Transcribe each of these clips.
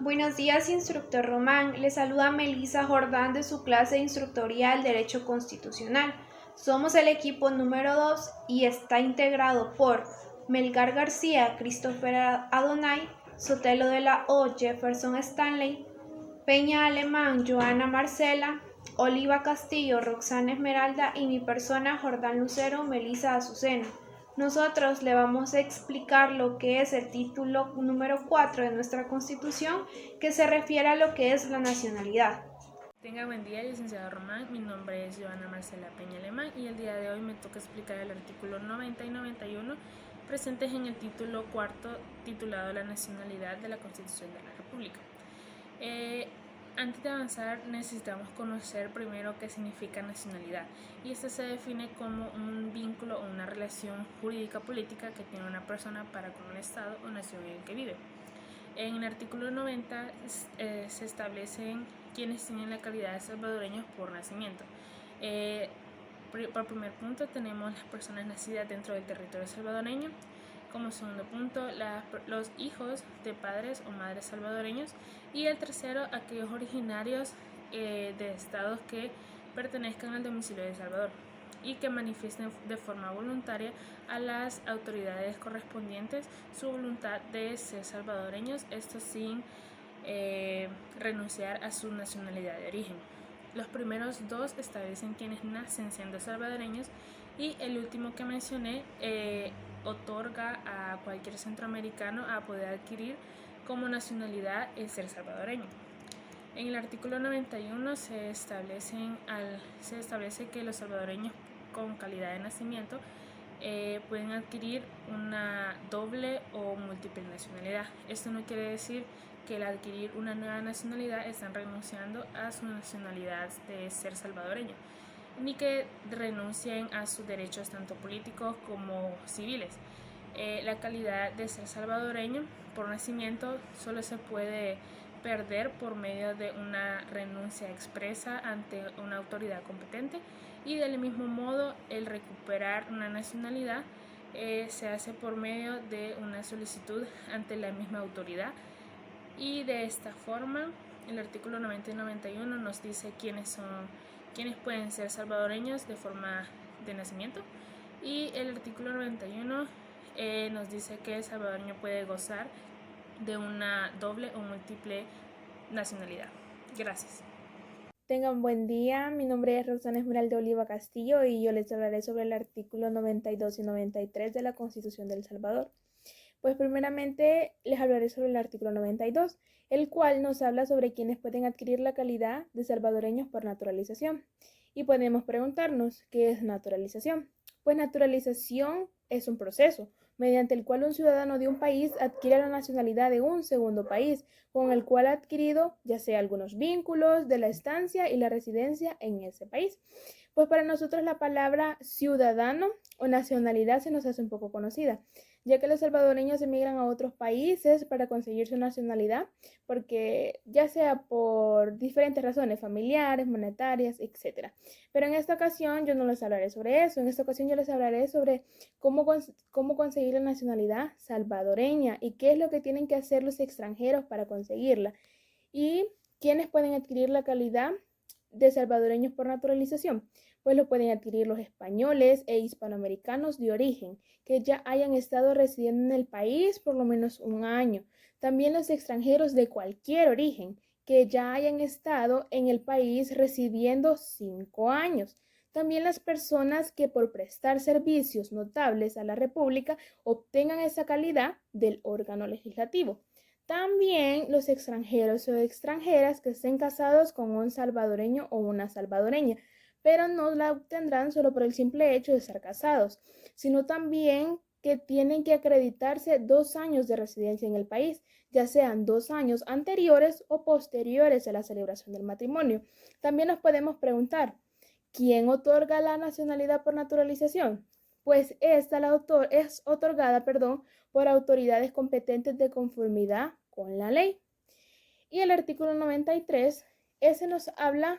Buenos días, instructor Román. Le saluda Melissa Jordán de su clase instructorial Derecho Constitucional. Somos el equipo número 2 y está integrado por Melgar García, Christopher Adonai, Sotelo de la O, Jefferson Stanley, Peña Alemán, Joana Marcela, Oliva Castillo, Roxana Esmeralda y mi persona, Jordán Lucero, Melissa Azucena. Nosotros le vamos a explicar lo que es el título número 4 de nuestra Constitución, que se refiere a lo que es la nacionalidad. Tenga buen día, licenciado Román. Mi nombre es Joana Marcela Peña Alemán y el día de hoy me toca explicar el artículo 90 y 91 presentes en el título cuarto titulado La nacionalidad de la Constitución de la República. Antes de avanzar necesitamos conocer primero qué significa nacionalidad, y esto se define como un vínculo o una relación jurídica política que tiene una persona para con un estado o nación en el que vive. En el artículo 90 se establecen quienes tienen la calidad de salvadoreños por nacimiento. Por primer punto tenemos las personas nacidas dentro del territorio salvadoreño. Como segundo punto, los hijos de padres o madres salvadoreños. Y el tercero, aquellos originarios de estados que pertenezcan al domicilio de El Salvador y que manifiesten de forma voluntaria a las autoridades correspondientes su voluntad de ser salvadoreños, esto sin renunciar a su nacionalidad de origen. Los primeros dos establecen quienes nacen siendo salvadoreños, y el último que mencioné otorga a cualquier centroamericano a poder adquirir como nacionalidad el ser salvadoreño. En el artículo 91 se establece que los salvadoreños con calidad de nacimiento pueden adquirir una doble o múltiple nacionalidad. Esto no quiere decir que al adquirir una nueva nacionalidad están renunciando a su nacionalidad de ser salvadoreño, ni que renuncien a sus derechos tanto políticos como civiles. La calidad de ser salvadoreño por nacimiento solo se puede perder por medio de una renuncia expresa ante una autoridad competente, y del mismo modo el recuperar una nacionalidad se hace por medio de una solicitud ante la misma autoridad. Y de esta forma el artículo 90 y 91 nos dice quiénes pueden ser salvadoreños de forma de nacimiento, y el artículo 91 nos dice que el salvadoreño puede gozar de una doble o múltiple nacionalidad. Gracias. Tengan buen día, mi nombre es Roxana Esmeralda Oliva Castillo y yo les hablaré sobre el artículo 92 y 93 de la Constitución de El Salvador. Pues primeramente les hablaré sobre el artículo 92, el cual nos habla sobre quienes pueden adquirir la calidad de salvadoreños por naturalización. Y podemos preguntarnos, ¿qué es naturalización? Pues naturalización es un proceso mediante el cual un ciudadano de un país adquiere la nacionalidad de un segundo país, con el cual ha adquirido ya sea algunos vínculos de la estancia y la residencia en ese país. Pues para nosotros la palabra ciudadano o nacionalidad se nos hace un poco conocida, ya que los salvadoreños emigran a otros países para conseguir su nacionalidad, porque ya sea por diferentes razones familiares, monetarias, etc. Pero en esta ocasión yo no les hablaré sobre eso, en esta ocasión yo les hablaré sobre cómo conseguir la nacionalidad salvadoreña y qué es lo que tienen que hacer los extranjeros para conseguirla, y quiénes pueden adquirir la calidad de salvadoreños por naturalización. Pues lo pueden adquirir los españoles e hispanoamericanos de origen que ya hayan estado residiendo en el país por lo menos un año. También los extranjeros de cualquier origen que ya hayan estado en el país residiendo 5 años. También las personas que por prestar servicios notables a la República obtengan esa calidad del órgano legislativo. También los extranjeros o extranjeras que estén casados con un salvadoreño o una salvadoreña, pero no la obtendrán solo por el simple hecho de estar casados, sino también que tienen que acreditarse 2 años de residencia en el país, ya sean 2 años anteriores o posteriores a la celebración del matrimonio. También nos podemos preguntar, ¿quién otorga la nacionalidad por naturalización? Pues esta es otorgada, por autoridades competentes de conformidad con la ley. Y el artículo 93, ese nos habla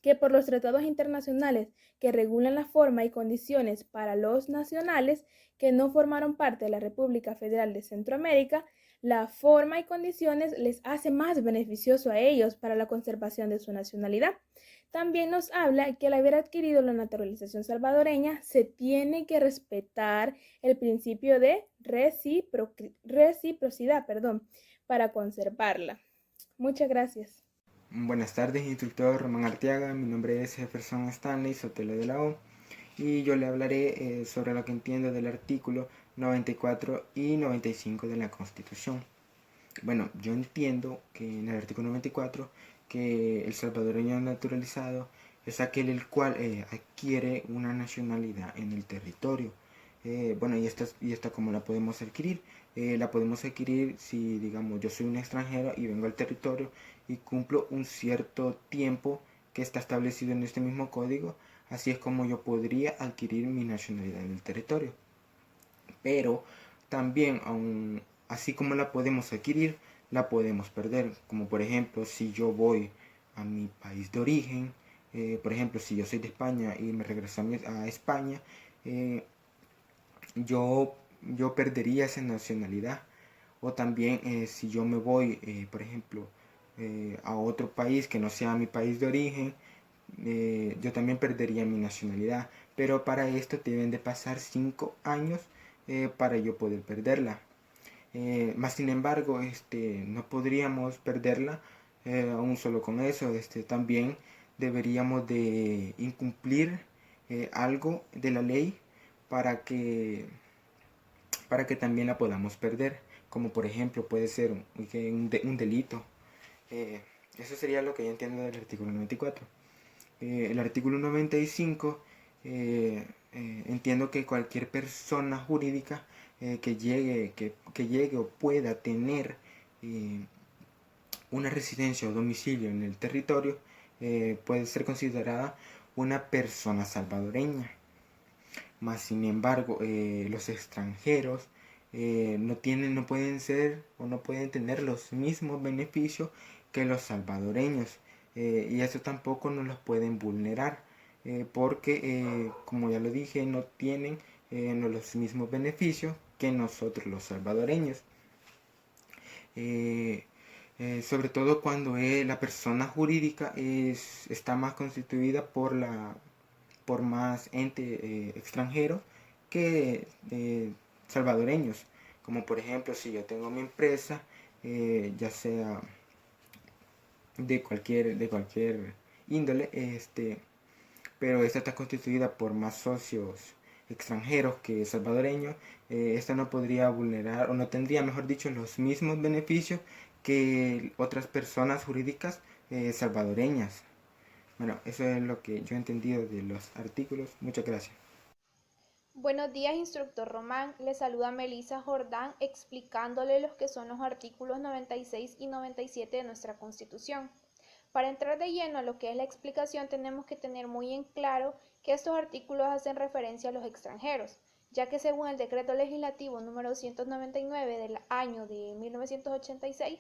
que por los tratados internacionales que regulan la forma y condiciones para los nacionales que no formaron parte de la República Federal de Centroamérica, La forma y condiciones les hace más beneficioso a ellos para la conservación de su nacionalidad. También nos habla que al haber adquirido la naturalización salvadoreña se tiene que respetar el principio de reciprocidad, para conservarla. Muchas gracias. Buenas tardes, instructor Román Arteaga. Mi nombre es Jefferson Stanley Sotelo de la O y yo le hablaré sobre lo que entiendo del artículo 94 y 95 de la Constitución. Bueno, yo entiendo que en el artículo 94 que el salvadoreño naturalizado es aquel el cual adquiere una nacionalidad en el territorio. Bueno, y esta cómo la podemos adquirir. La podemos adquirir si, digamos, yo soy un extranjero y vengo al territorio y cumplo un cierto tiempo que está establecido en este mismo código. Así es como yo podría adquirir mi nacionalidad en el territorio. Pero también, así como la podemos adquirir, la podemos perder. Como por ejemplo, si yo voy a mi país de origen, por ejemplo, si yo soy de España y me regreso a España, yo perdería esa nacionalidad. O también si yo me voy, por ejemplo, a otro país que no sea mi país de origen, yo también perdería mi nacionalidad. Pero para esto deben de pasar 5 años para yo poder perderla. Más sin embargo, no podríamos perderla aún solo con eso. También deberíamos de incumplir algo de la ley para que, para que también la podamos perder. Como por ejemplo puede ser un delito. Eso sería lo que yo entiendo del artículo 94. El artículo 95 entiendo que cualquier persona jurídica que llegue o pueda tener una residencia o domicilio en el territorio puede ser considerada una persona salvadoreña. Más sin embargo, los extranjeros no pueden ser o no pueden tener los mismos beneficios que los salvadoreños. Y eso tampoco nos los pueden vulnerar porque, como ya lo dije, no tienen los mismos beneficios que nosotros los salvadoreños. Sobre todo cuando la persona jurídica está más constituida por más ente extranjero que salvadoreños. Como por ejemplo, si yo tengo mi empresa, ya sea de cualquier índole, pero esta está constituida por más socios extranjeros que salvadoreños, esta no podría vulnerar o no tendría, mejor dicho, los mismos beneficios que otras personas jurídicas salvadoreñas. Bueno, eso es lo que yo he entendido de los artículos. Muchas gracias. Buenos días, instructor Román. Le saluda Melisa Jordán explicándole los que son los artículos 96 y 97 de nuestra Constitución. Para entrar de lleno a lo que es la explicación, tenemos que tener muy en claro que estos artículos hacen referencia a los extranjeros, ya que según el Decreto Legislativo número 299 del año de 1986,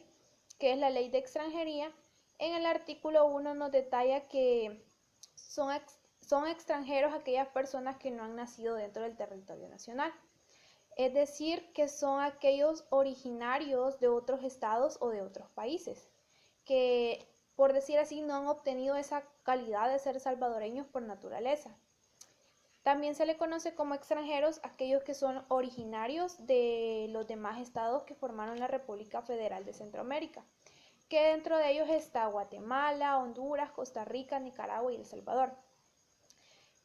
que es la Ley de Extranjería, en el artículo 1 nos detalla que son extranjeros aquellas personas que no han nacido dentro del territorio nacional. Es decir, que son aquellos originarios de otros estados o de otros países, que por decir así no han obtenido esa calidad de ser salvadoreños por naturaleza. También se le conoce como extranjeros aquellos que son originarios de los demás estados que formaron la República Federal de Centroamérica, que dentro de ellos está Guatemala, Honduras, Costa Rica, Nicaragua y El Salvador.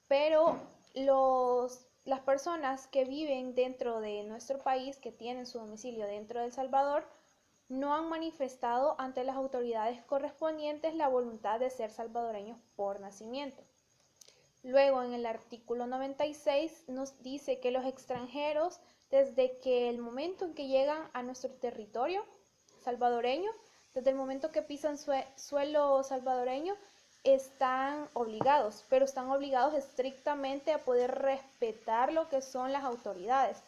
Pero las personas que viven dentro de nuestro país, que tienen su domicilio dentro de El Salvador, no han manifestado ante las autoridades correspondientes la voluntad de ser salvadoreños por nacimiento. Luego, en el artículo 96 nos dice que los extranjeros, desde que el momento en que llegan a nuestro territorio salvadoreño, desde el momento que pisan suelo salvadoreño, están obligados, pero están obligados estrictamente a poder respetar lo que son las autoridades.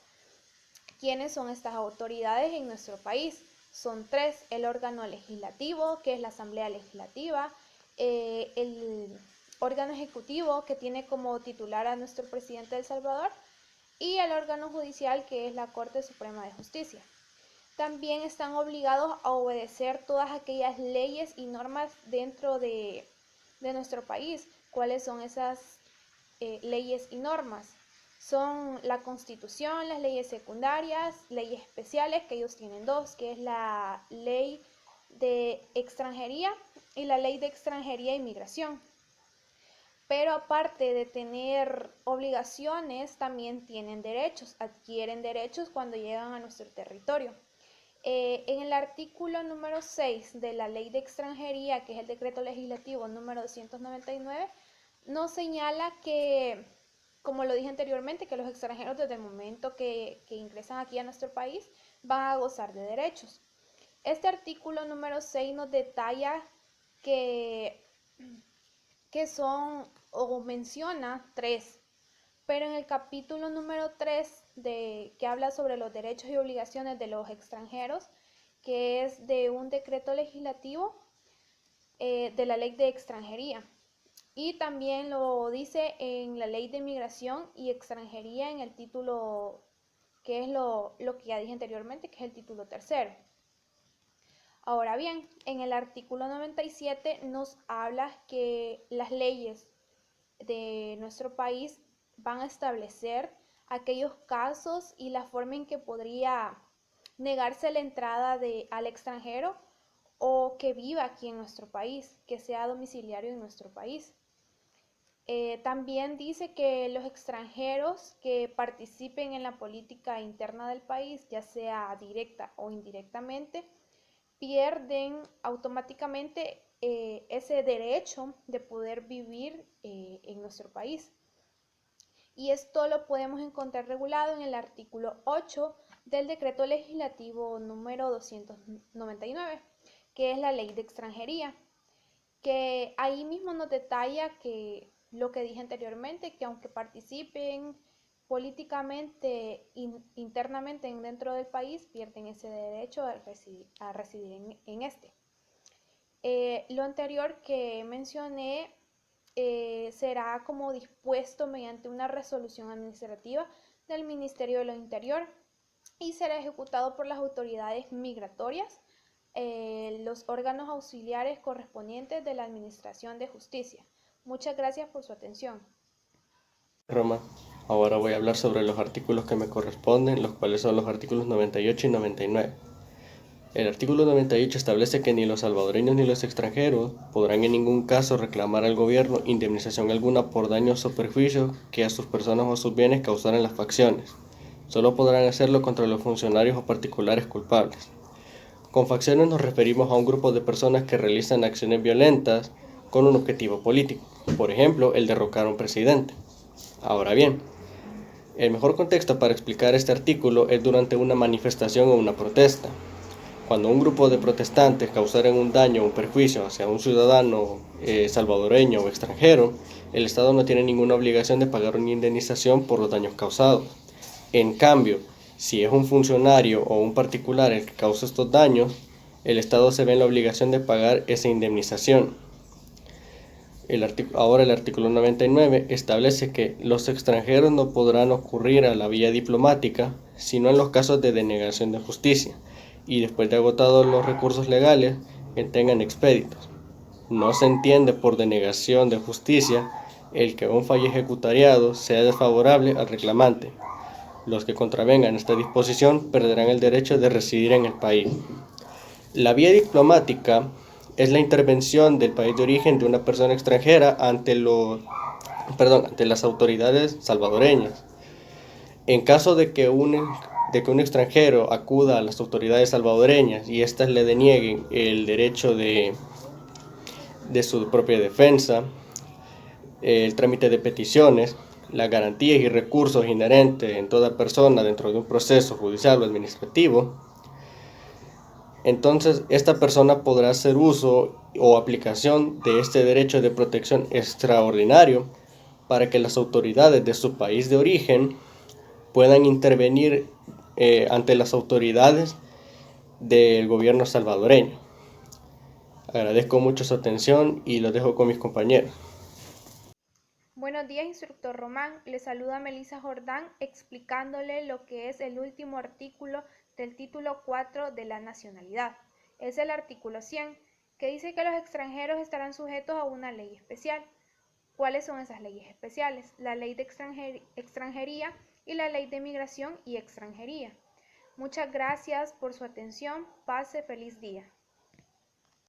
¿Quiénes son estas autoridades en nuestro país? Son tres: el órgano legislativo, que es la Asamblea Legislativa, el órgano ejecutivo, que tiene como titular a nuestro presidente de El Salvador, y el órgano judicial, que es la Corte Suprema de Justicia. También están obligados a obedecer todas aquellas leyes y normas dentro de nuestro país. ¿Cuáles son esas leyes y normas? Son la Constitución, las leyes secundarias, leyes especiales, que ellos tienen dos, que es la ley de extranjería y la ley de extranjería e inmigración. Pero aparte de tener obligaciones, también tienen derechos, adquieren derechos cuando llegan a nuestro territorio. En el artículo número 6 de la Ley de Extranjería, que es el decreto legislativo número 299, nos señala que, como lo dije anteriormente, que los extranjeros desde el momento que ingresan aquí a nuestro país van a gozar de derechos. Este artículo número 6 nos detalla que son o menciona tres, pero en el capítulo número 3 que habla sobre los derechos y obligaciones de los extranjeros, que es de un decreto legislativo de la ley de extranjería. Y también lo dice en la ley de migración y extranjería en el título, que es lo que ya dije anteriormente, que es el título tercero. Ahora bien, en el artículo 97 nos habla que las leyes de nuestro país van a establecer aquellos casos y la forma en que podría negarse la entrada al extranjero o que viva aquí en nuestro país, que sea domiciliario en nuestro país. También dice que los extranjeros que participen en la política interna del país, ya sea directa o indirectamente, pierden automáticamente ese derecho de poder vivir en nuestro país. Y esto lo podemos encontrar regulado en el artículo 8 del decreto legislativo número 299, que es la ley de extranjería, que ahí mismo nos detalla que lo que dije anteriormente, que aunque participen políticamente internamente dentro del país, pierden ese derecho a residir en este. Lo anterior que mencioné será como dispuesto mediante una resolución administrativa del Ministerio de lo Interior y será ejecutado por las autoridades migratorias, los órganos auxiliares correspondientes de la Administración de Justicia. Muchas gracias por su atención. Roma. Ahora voy a hablar sobre los artículos que me corresponden, los cuales son los artículos 98 y 99. El artículo 98 establece que ni los salvadoreños ni los extranjeros podrán en ningún caso reclamar al gobierno indemnización alguna por daños o perjuicios que a sus personas o sus bienes causaran las facciones. Solo podrán hacerlo contra los funcionarios o particulares culpables. Con facciones nos referimos a un grupo de personas que realizan acciones violentas con un objetivo político, por ejemplo, el derrocar a un presidente. Ahora bien, el mejor contexto para explicar este artículo es durante una manifestación o una protesta. Cuando un grupo de protestantes causaran un daño o un perjuicio hacia un ciudadano salvadoreño o extranjero, el Estado no tiene ninguna obligación de pagar una indemnización por los daños causados. En cambio, si es un funcionario o un particular el que causa estos daños, el Estado se ve en la obligación de pagar esa indemnización. Ahora el artículo 99 establece que los extranjeros no podrán ocurrir a la vía diplomática, sino en los casos de denegación de justicia, y después de agotados los recursos legales que tengan expeditos. No se entiende por denegación de justicia el que un fallo ejecutariado sea desfavorable al reclamante. Los que contravengan esta disposición perderán el derecho de residir en el país. La vía diplomática es la intervención del país de origen de una persona extranjera ante las autoridades salvadoreñas. En caso de que un extranjero acuda a las autoridades salvadoreñas y éstas le denieguen el derecho de su propia defensa, el trámite de peticiones, las garantías y recursos inherentes en toda persona dentro de un proceso judicial o administrativo, entonces esta persona podrá hacer uso o aplicación de este derecho de protección extraordinario para que las autoridades de su país de origen puedan intervenir ante las autoridades del gobierno salvadoreño. Agradezco mucho su atención y lo dejo con mis compañeros. Buenos días, instructor Román. Le saluda Melissa Jordán explicándole lo que es el último artículo del título 4 de la nacionalidad. Es el artículo 100, que dice que los extranjeros estarán sujetos a una ley especial. ¿Cuáles son esas leyes especiales? La ley de extranjería y la ley de migración y extranjería. Muchas gracias por su atención. Pase feliz día.